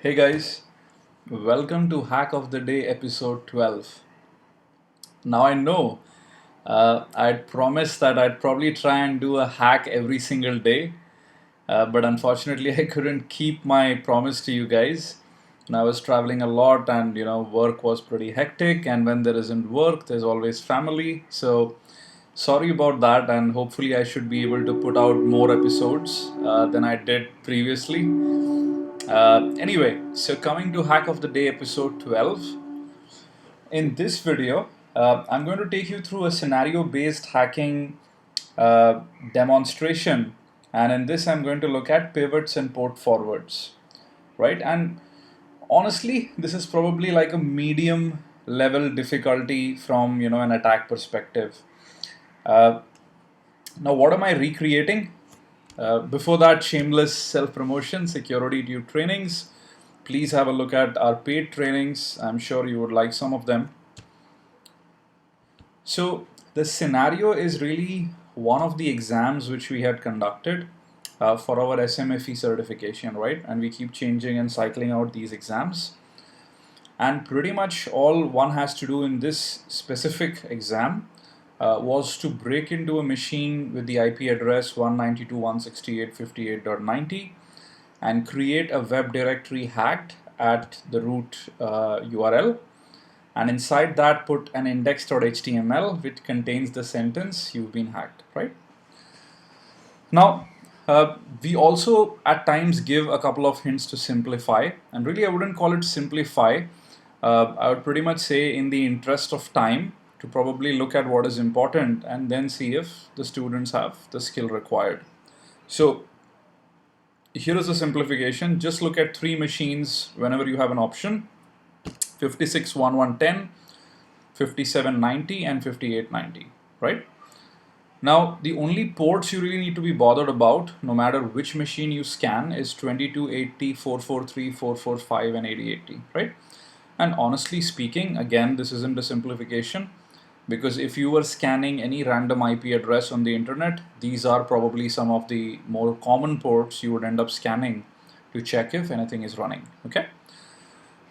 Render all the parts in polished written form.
Hey guys, welcome to Hack of the Day episode 12. Now I know I'd promised that I'd probably try and do a hack every single day, but unfortunately I couldn't keep my promise to you guys. And I was traveling a lot and work was pretty hectic, and when there isn't work, there's always family. So sorry about that, and hopefully I should be able to put out more episodes than I did previously. Anyway, so coming to Hack of the Day episode 12. In this video, I'm going to take you through a scenario based hacking uh, demonstration. And in this, I'm going to look at pivots and port forwards, right? And honestly, this is probably like a medium level difficulty from an attack perspective. Uh, Now, what am I recreating? Before that, shameless self promotion, security due trainings. Please have a look at our paid trainings. I'm sure you would like some of them. So, the scenario is really one of the exams which we had conducted for our SMFE certification, right? And we keep changing and cycling out these exams. And pretty much all one has to do in this specific exam was to break into a machine with the IP address 192.168.58.90 and create a web directory hacked at the root URL. And inside that, put an index.html which contains the sentence "you've been hacked," right? Now, we also at times give a couple of hints to simplify, and really I wouldn't call it simplify. I would pretty much say, in the interest of time, to probably look at what is important and then see if the students have the skill required. So here is a simplification. Just look at three machines whenever you have an option: 56.1.1.10, 57.90, and 58.90, right? Now, the only ports you really need to be bothered about, no matter which machine you scan, is 2280, 443, 445, and 8080, right? And honestly speaking, again, this isn't a simplification, because if you were scanning any random IP address on the internet, these are probably some of the more common ports you would end up scanning to check if anything is running, okay?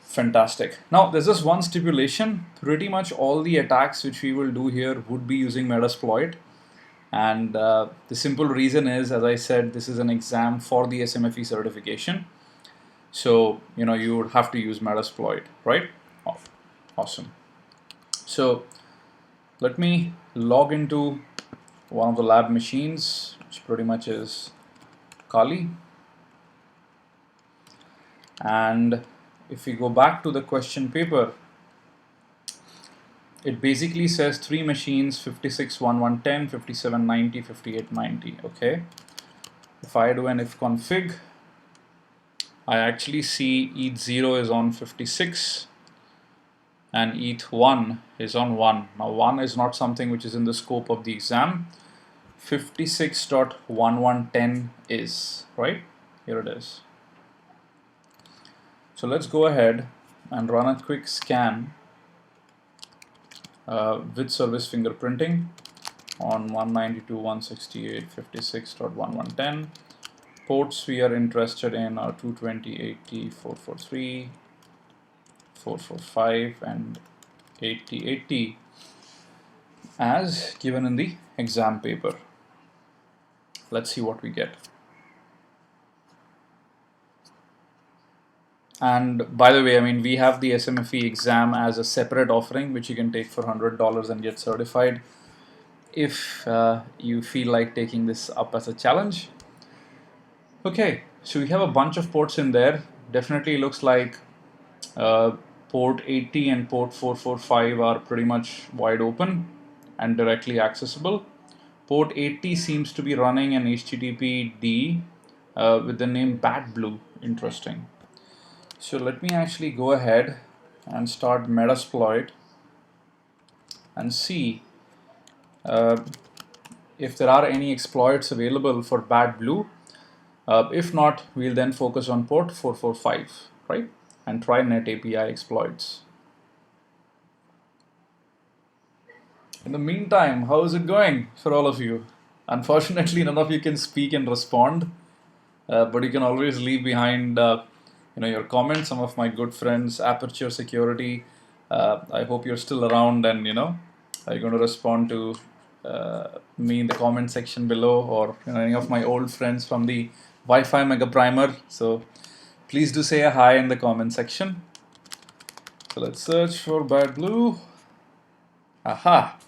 Fantastic. Now, there's just one stipulation. Pretty much all the attacks which we will do here would be using Metasploit. And the simple reason is, as I said, this is an exam for the SMFE certification. So, you would have to use Metasploit, right? Oh, awesome. So, let me log into one of the lab machines, which pretty much is Kali. And if we go back to the question paper, it basically says three machines: 56.1.1.10, 57.90, 58.90. Okay. If I do an if config, I actually see ETH0 is on 56 and ETH1 is on 1. Now 1 is not something which is in the scope of the exam. 56.1110 is, right? Here it is. So let's go ahead and run a quick scan with service fingerprinting on 192.168.56.1110. Ports we are interested in are 220.80, 443, 445, and 8080 as given in the exam paper. Let's see what we get. And by the way, I mean, we have the SMFE exam as a separate offering which you can take for $100 and get certified if you feel like taking this up as a challenge. Okay, so we have a bunch of ports in there. Definitely looks like port 80 and port 445 are pretty much wide open and directly accessible. Port 80 seems to be running an HTTPD with the name BadBlue. Interesting. So let me actually go ahead and start Metasploit and see if there are any exploits available for BadBlue. If not, we'll then focus on port 445, right? And try NetAPI exploits. In the meantime, how is it going for all of you? Unfortunately, none of you can speak and respond, but you can always leave behind your comments. Some of my good friends, Aperture Security. I hope you're still around, and are you going to respond to me in the comment section below, or any of my old friends from the Wi-Fi Mega Primer. So please do say a hi in the comment section. So let's search for bad blue. Aha.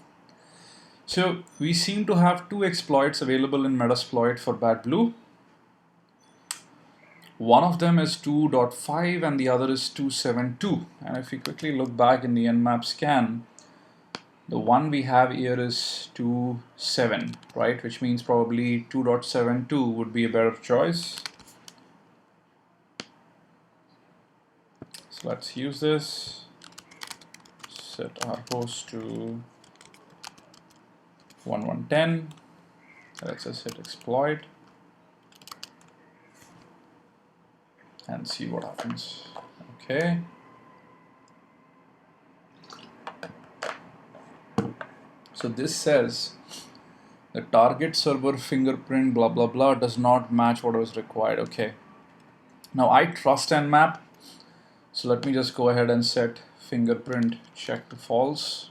So we seem to have two exploits available in Metasploit for bad blue. One of them is 2.5 and the other is 2.7.2. And if we quickly look back in the Nmap scan, the one we have here is 2.7, right? Which means probably 2.7.2 would be a better choice. So let's use this. Set our host to 1110. Let's just hit exploit and see what happens. Okay. So this says the target server fingerprint blah blah blah does not match what was required. Okay. Now I trust Nmap, so let me just go ahead and set fingerprint check to false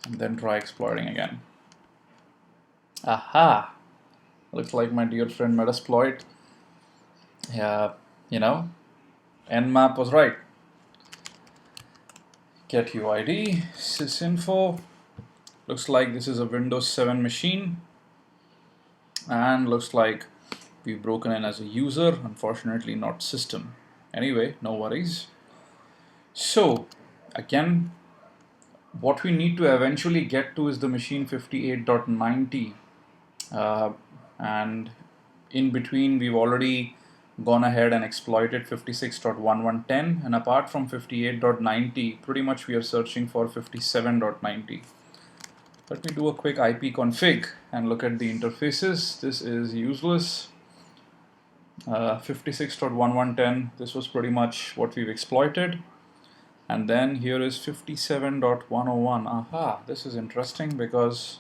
and then try exploiting again. Aha! Looks like my dear friend Metasploit. Yeah, Nmap was right. Get UID, sysinfo. Looks like this is a Windows 7 machine, and looks like we've broken in as a user, unfortunately not system. Anyway, no worries. So again, what we need to eventually get to is the machine 58.90, and in between we've already gone ahead and exploited 56.1110, and apart from 58.90, pretty much we are searching for 57.90. Let me do a quick IP config and look at the interfaces. This is useless. 56.1110, this was pretty much what we've exploited. And then here is 57.101. Aha, this is interesting because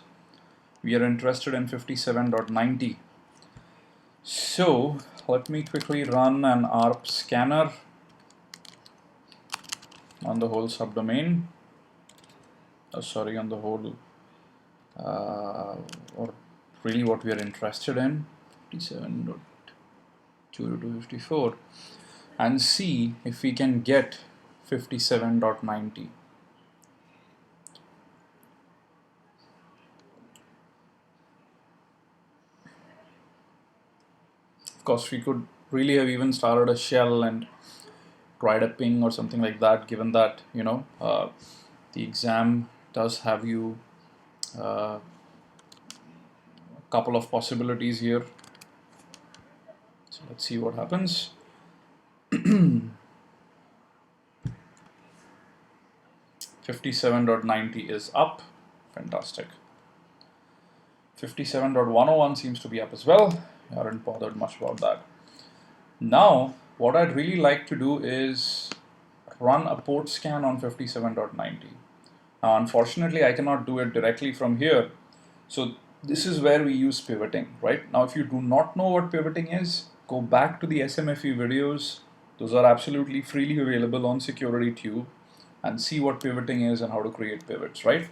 we are interested in 57.90. So let me quickly run an ARP scanner on the whole subdomain. Oh, sorry, on the whole, or really what we are interested in, 57.2 to 54, and see if we can get 57.90. Of course, we could really have even started a shell and tried a ping or something like that, given that the exam does have you a couple of possibilities here. So let's see what happens. 57.90 is up. Fantastic. 57.101 seems to be up as well. I haven't bothered much about that. Now, what I'd really like to do is run a port scan on 57.90. Now, unfortunately, I cannot do it directly from here. So this is where we use pivoting, right? Now, if you do not know what pivoting is, go back to the SMFE videos. Those are absolutely freely available on SecurityTube, and see what pivoting is and how to create pivots, right?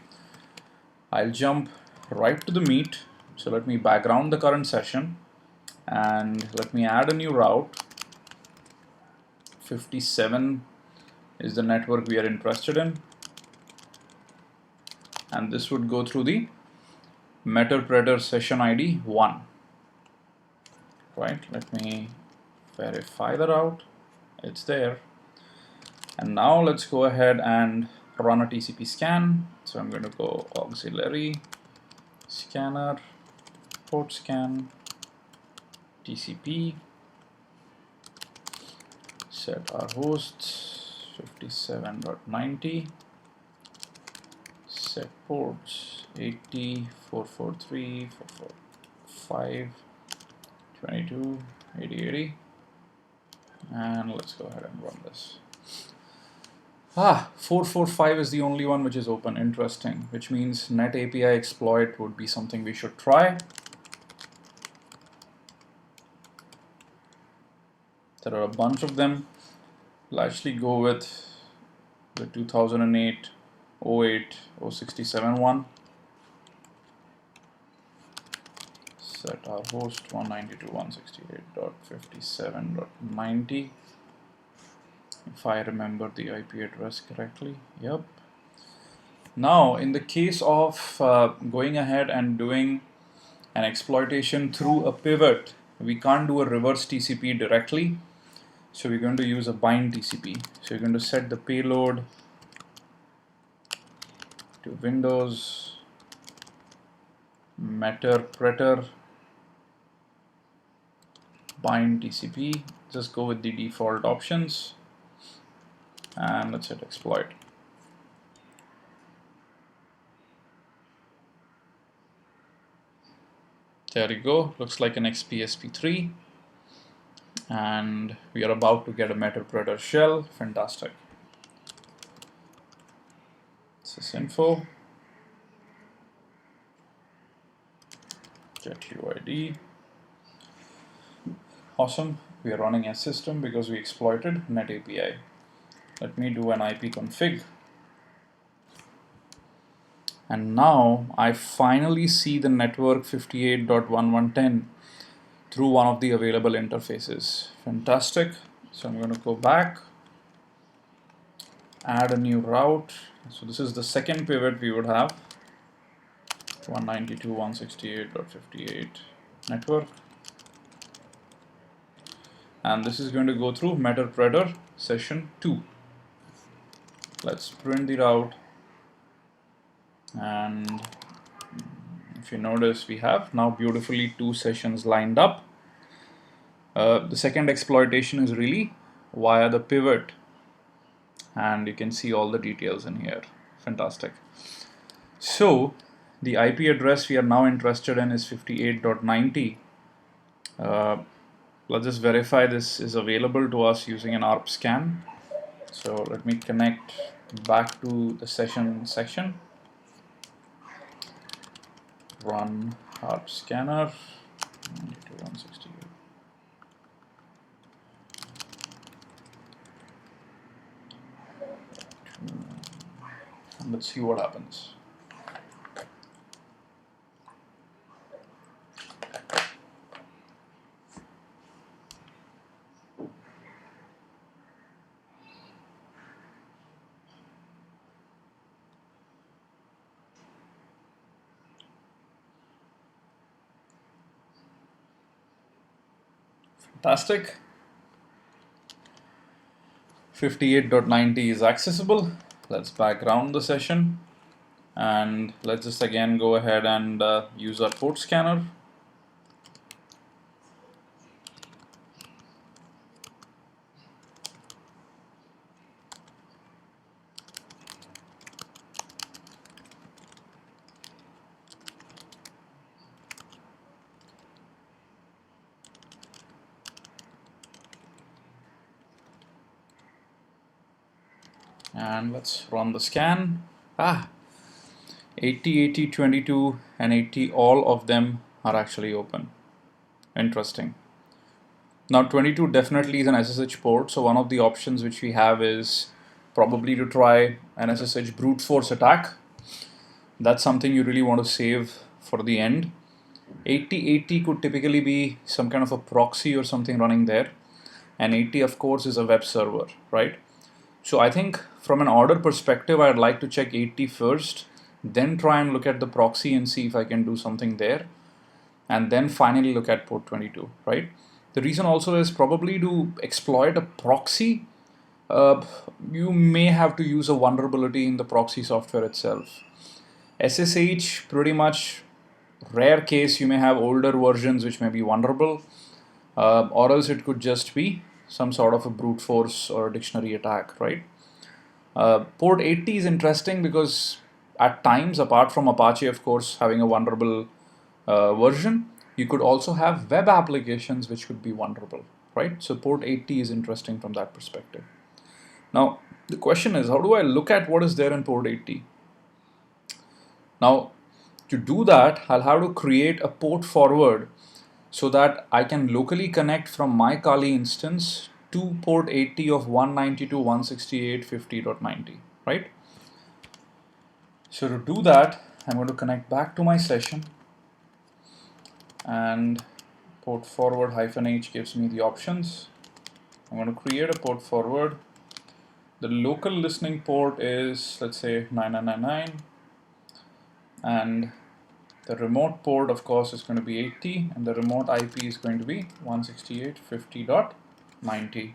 I'll jump right to the meat. So let me background the current session and let me add a new route. 57 is the network we are interested in, and this would go through the Meterpreter session ID 1. Right, let me verify the route. It's there. And now let's go ahead and run a TCP scan. So I'm going to go auxiliary scanner, port scan, TCP, set our hosts 57.90, set ports 80, 443, 445, 22, 80, 80, and let's go ahead and run this. 445 is the only one which is open. Interesting, which means net API exploit would be something we should try. There are a bunch of them. We'll actually go with the 2008, 08, 067 one. Set our host 192.168.57.90. If I remember the IP address correctly. Yep. Now, in the case of going ahead and doing an exploitation through a pivot, we can't do a reverse TCP directly. So we're going to use a bind TCP. So you're going to set the payload to Windows meterpreter bind TCP. Just go with the default options and let's hit exploit. There you go. Looks like an XPSP3. And we are about to get a meterpreter shell. Fantastic. Sysinfo. Get UID. Awesome. We are running a system because we exploited Net API. Let me do an IP config. And now I finally see the network 58.1110 through one of the available interfaces. Fantastic. So I'm going to go back, add a new route. So this is the second pivot we would have. 192.168.58 network. And this is going to go through meterpreter session 2. Let's print the route. And if you notice, we have now beautifully 2 sessions lined up. The second exploitation is really via the pivot. And you can see all the details in here. Fantastic. So the IP address we are now interested in is 58.90. Let's just verify this is available to us using an ARP scan. So let me connect back to the session section. Run ARP scanner. 92.168. And let's see what happens. Fantastic. 58.90 is accessible. Let's background the session and let's just again go ahead and use our port scanner. And let's run the scan. 80, 80, 22 and 80, all of them are actually open. Interesting. Now 22 definitely is an SSH port, so one of the options which we have is probably to try an SSH brute force attack. That's something you really want to save for the end. 8080 could typically be some kind of a proxy or something running there, and 80 of course is a web server, right? So I think from an order perspective, I'd like to check 80 first, then try and look at the proxy and see if I can do something there, and then finally look at port 22, right? The reason also is probably to exploit a proxy, you may have to use a vulnerability in the proxy software itself. SSH, pretty much rare case, you may have older versions which may be vulnerable, or else it could just be some sort of a brute force or a dictionary attack, right? Port 80 is interesting because at times, apart from Apache, of course, having a vulnerable version, you could also have web applications which could be vulnerable, right? So port 80 is interesting from that perspective. Now, the question is, how do I look at what is there in port 80? Now, to do that, I'll have to create a port forward so that I can locally connect from my Kali instance to port 80 of 192.168.50.90, right? So to do that, I'm going to connect back to my session, and port forward -h gives me the options. I'm going to create a port forward. The local listening port is, let's say, 9999, and the remote port, of course, is going to be 80, and the remote IP is going to be 168.50.90.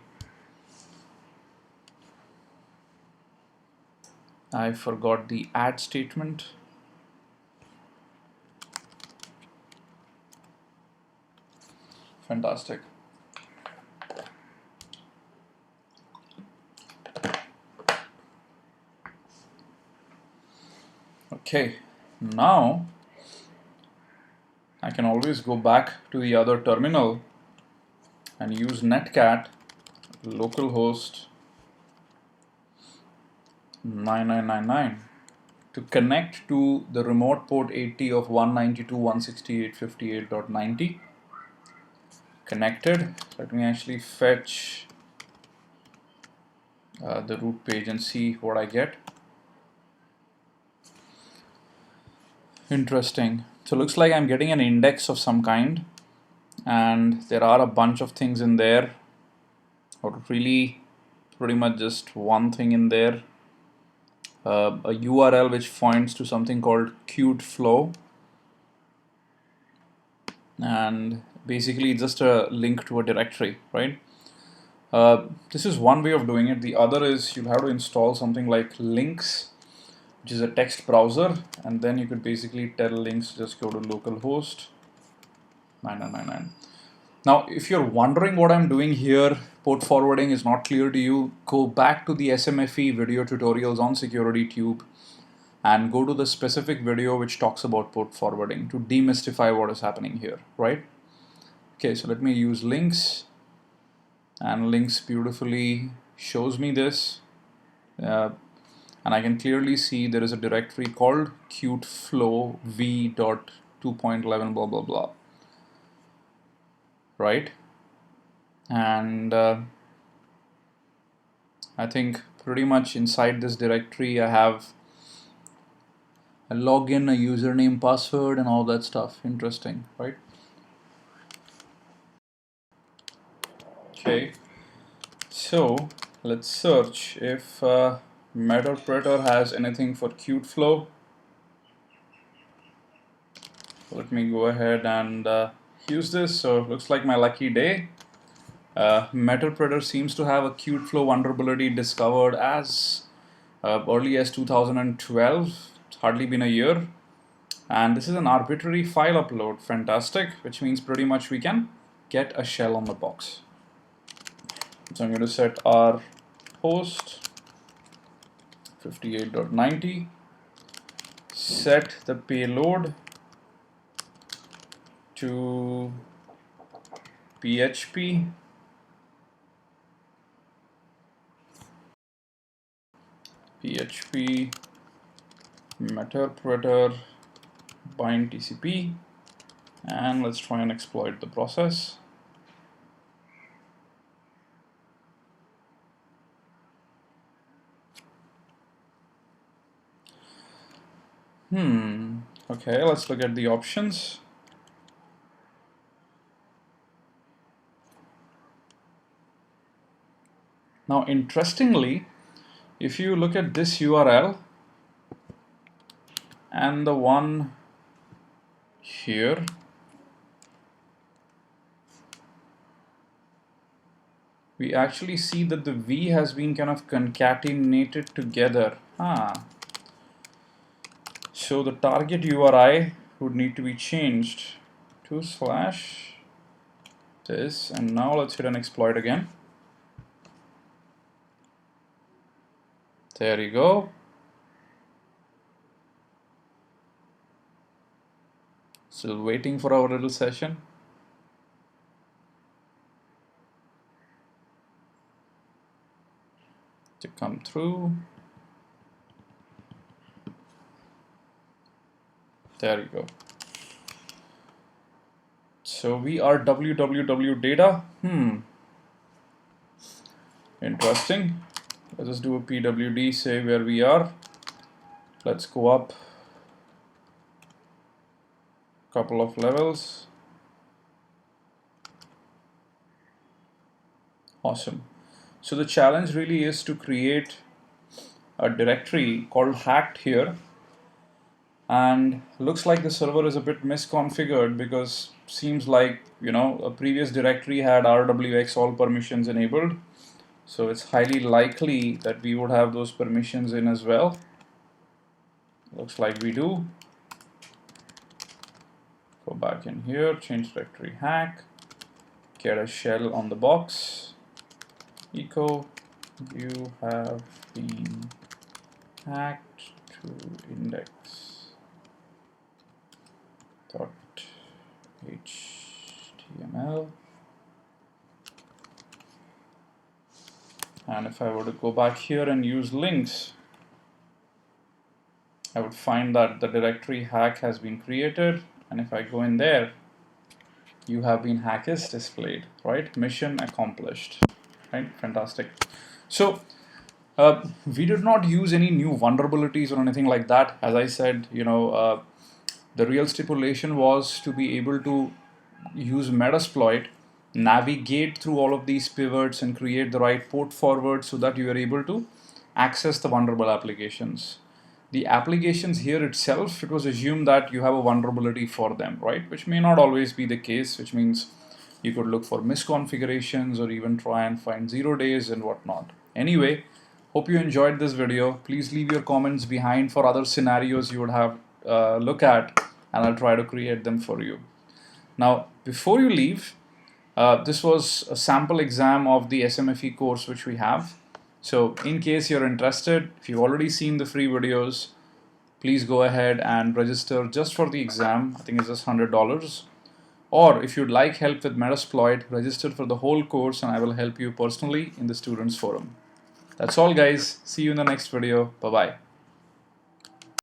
I forgot the add statement. Fantastic. Okay, now I can always go back to the other terminal and use netcat localhost 9999 to connect to the remote port 80 of 192.168.58.90. Connected. Let me actually fetch the root page and see what I get. Interesting. So it looks like I'm getting an index of some kind, and there are a bunch of things in there, or really pretty much just one thing in there, a URL which points to something called queued flow, and basically just a link to a directory, right? This is one way of doing it. The other is you'll have to install something like Links, which is a text browser, and then you could basically tell Links just go to localhost 9999. Now, if you're wondering what I'm doing here, port forwarding is not clear to you, go back to the SMFE video tutorials on SecurityTube and go to the specific video which talks about port forwarding to demystify what is happening here, right? Okay, so let me use Links, and Links beautifully shows me this. And I can clearly see there is a directory called qtflow v.2.11 blah blah blah, right? And I think pretty much inside this directory I have a login, a username, password, and all that stuff. Interesting, right? Okay, so let's search if Meterpreter has anything for Qtflow. Let me go ahead and use this. So it looks like my lucky day. Meterpreter seems to have a Qtflow vulnerability discovered as early as 2012. It's hardly been a year. And this is an arbitrary file upload. Fantastic, which means pretty much we can get a shell on the box. So I'm going to set our host 58.90, set the payload to PHP, Meterpreter bind TCP, and let's try and exploit the process. Okay, let's look at the options. Now, interestingly, if you look at this URL and the one here, we actually see that the V has been kind of concatenated together. So the target URI would need to be changed to /this, and now let's hit an exploit again. There you go. Still waiting for our little session. To come through. There you go. So we are www data. Interesting. Let's just do a pwd, say where we are. Let's go up a couple of levels. Awesome. So the challenge really is to create a directory called hacked here, and looks like the server is a bit misconfigured because seems like a previous directory had rwx all permissions enabled, so it's highly likely that we would have those permissions in as well. Looks like we do. Go back in here, change directory hack, get a shell on the box, echo you have been hacked to index.html. And if I were to go back here and use links, I would find that the directory hack has been created, and if I go in there, you have been hacked is displayed, right? Mission accomplished, right? Fantastic. So we did not use any new vulnerabilities or anything like that. As I said, the real stipulation was to be able to use Metasploit, navigate through all of these pivots and create the right port forward so that you are able to access the vulnerable applications. The applications here itself, it was assumed that you have a vulnerability for them, right? Which may not always be the case, which means you could look for misconfigurations or even try and find 0 days and whatnot. Anyway, hope you enjoyed this video. Please leave your comments behind for other scenarios you would have look at, and I'll try to create them for you. Now, before you leave, this was a sample exam of the SMFE course which we have. So in case you're interested, if you've already seen the free videos, please go ahead and register just for the exam. I think it's just $100. Or if you'd like help with Metasploit, register for the whole course and I will help you personally in the students forum. That's all guys. See you in the next video. Bye-bye.